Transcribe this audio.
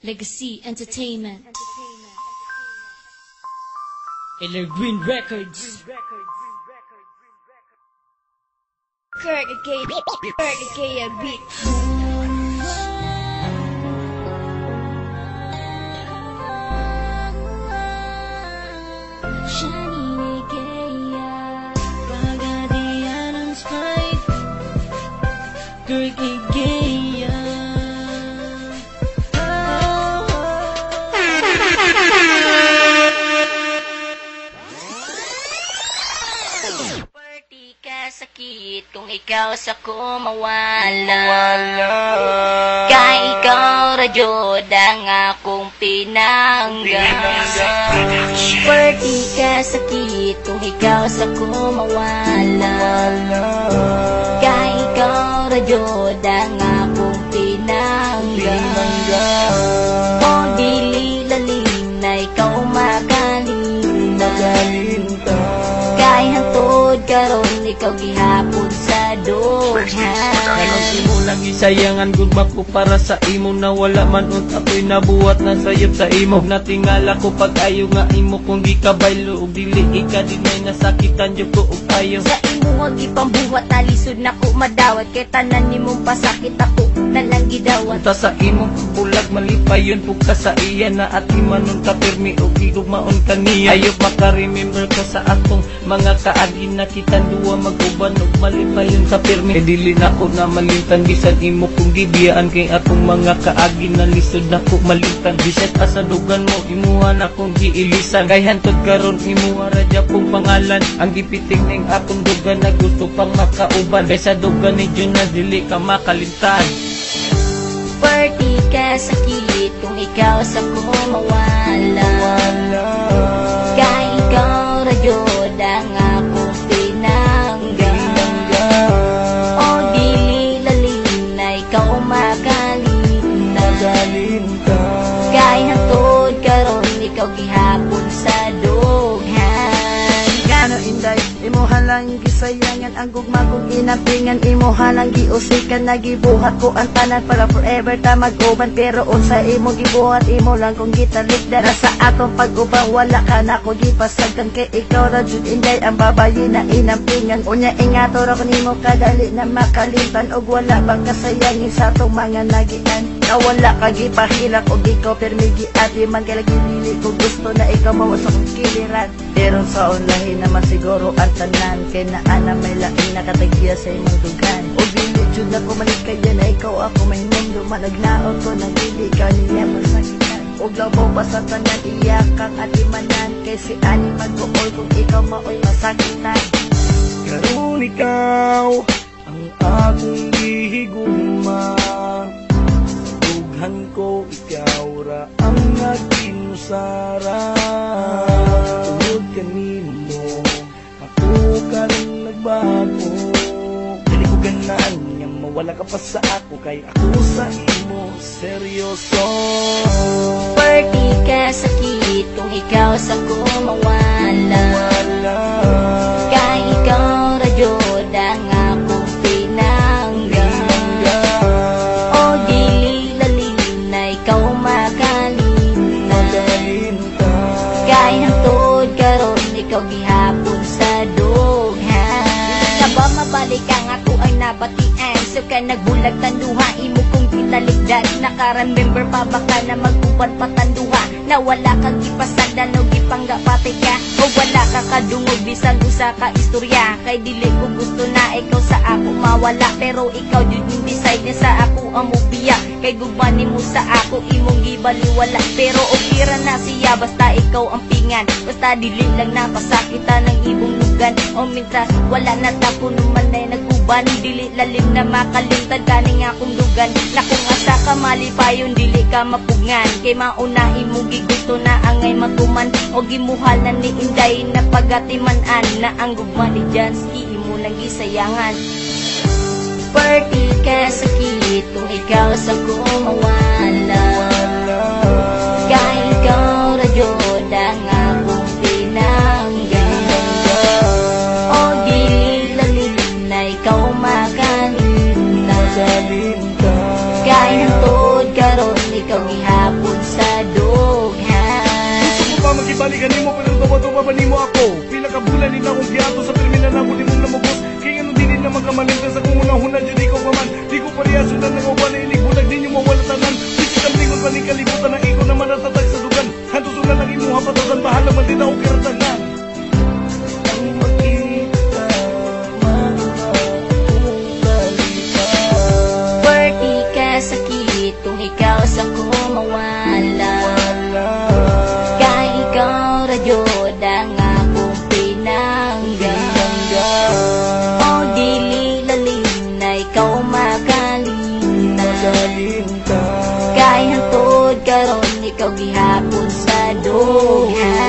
Legacy Entertainment. Evergreen Records. Kirk Gaya Beats. Shani Gaya Pagadian Spike Kirk Gaya. Party ka sakit kung ikaw sa ko mawala. Kaya ikaw radyod ang akong pinangga. Party ka sakit kung ikaw sa ko mawala. Kaya ikaw radyod ang akong pinangga. O dili lalim na ikaw magalinta. Kaya hantod karon ikaw gihapon sa dughan. Karon imo lang isayangan gugma ko para sa imo na wala man ut ako'y nabuhat na sayop sa imo. Natingala ko pag ayo nga imo kung gikabaylo ug dili ika dinay nasakitan jud ko ug ayo. Sa imo wag ipambuhat na lisod na ko madawat kay tanan nimong pasakit ako na lang gidawat. Unta sa imong bulag malipayon pug ka sa iya na at imanon ka pirmi ug gigugmaon ka niya. Ayop maka-remember ka sa atong mga kaagi na kitang duwa mag-uban ug malipayon ka pirmi. E dili na ko na malimtan bisan imo kung gibiyaan kay atong mga kaagi na lisod na ko malimtan. Bisan sa dugan mo imuha na kong giilisan kay hantod karon imuha ra pong pangalan ang gipiting ning atong dugan na gusto pang makauban kay sa dugan ni Jun na dili ka makalimtan. Party ka sakit kung ikaw sa ko mawala. Kaya ikaw radyod ang akong pinangga. O dili lalim na ikaw magalinta. Kaya hantod karon ikaw gihapon sa dughan. Gano inday, imuha lang gisayangan ang gugmagong inampingan. Imuha lang giusikan na gibuhat ko ang tanan para forever ta mag-uban. Pero unsa imo gibuhat imo lang kung gitalikdan. Sa atong pag-ubang wala ka na ko gipasagdan kay ikaw ra jud inday ang babayi na inampingan. Unya ingato ra ko nimo kadali na makalimtan og wala bang kasayangin sa atong mga nagian. Wala ka gipahilak og ikaw permigi ati man kay lagi ko gusto na ikaw mawas akong kiliran. Pero sa unahin naman siguro ang tanan kay naa na may laing nakatagya sa imong dugan. O dili jud na ko manikaya na ikaw ako may mundo managnaot ko nang dili ka niya masakitan. Og labaw pa sa tanan iyakang atimanan kay si ani mag-uol kung ikaw maoy masakitan. Karon ikaw ang akong gihigugma. Dughan ko ikaw ra ang nag-inusara. Tungod kanimo ako karon nagbago. Dili ko ganaan niyang mawala ka pa sa ako kay ako sa imo seryoso. Party ka sakit kung ikaw sa ko mawala. Kaya ikaw radyod ang akong pinangga. O dili lalim na ikaw magalinta. Kaya hantod karon ikaw gihapon sa dughan. Na ba mabalik ang ako ay nabatian. So ka nagbulag tanduha imo kong gitalikdan. Naka-remember pa baka na mag-uban patanduha. Na wala kang gipasagdan o gipangga pati ka. O wala ka kadungog bisan usa ka istorya. Kay dili ko gusto na ikaw sa ako mawala. Pero ikaw jud yung decide niya sa ako ang mubiya. Kay gugmani mo sa ako imong gibaliwala. Pero okay ra na siya basta ikaw ang pingan. Basta dili lang napasakitan ng ibong lugan. O mintras wala na tapo naman ay nag-uban. Dili lalim na makalimtad kaning akong lugan. Na kung asa ka malipayon dili ka mapugngan. Kay mauna imo gusto na angay matuman. O gimuhal na ni inday na pagatimanan. Na ang gugma ni Jansky imo lang gisayangan. Party ka sakit kung ikaw sa ko mawala. Kaya ikaw radyod ang akong pinangga. O dili lalim na ikaw magalinta. Kaya hantod karon ikaw gihapon balikan nimo pero tuwa-tuwa ba nimo ako? Pila ka bulan nila akong giato sa terminal na mo nimong namubos. Kaya ano din na magkamalintan sa kung unang-una dyan ikaw pa man. Di ko pariyaso na nangawa na iligbulag din yung mawala tanan. Pisikang lingon pa ning kalibutan na ikaw naman natatag sa dugan. Hantos na lang imuha patasan, bahala man din ako kiratangan. Ang makita, maganda kung kalipad. Party ka sakit kung ikaw sa ko mawala. Kay ikaw radyod ang akong pinangga. O dili lalim na ikaw makalinta. Kay hantod karon ikaw gihapon sa duha.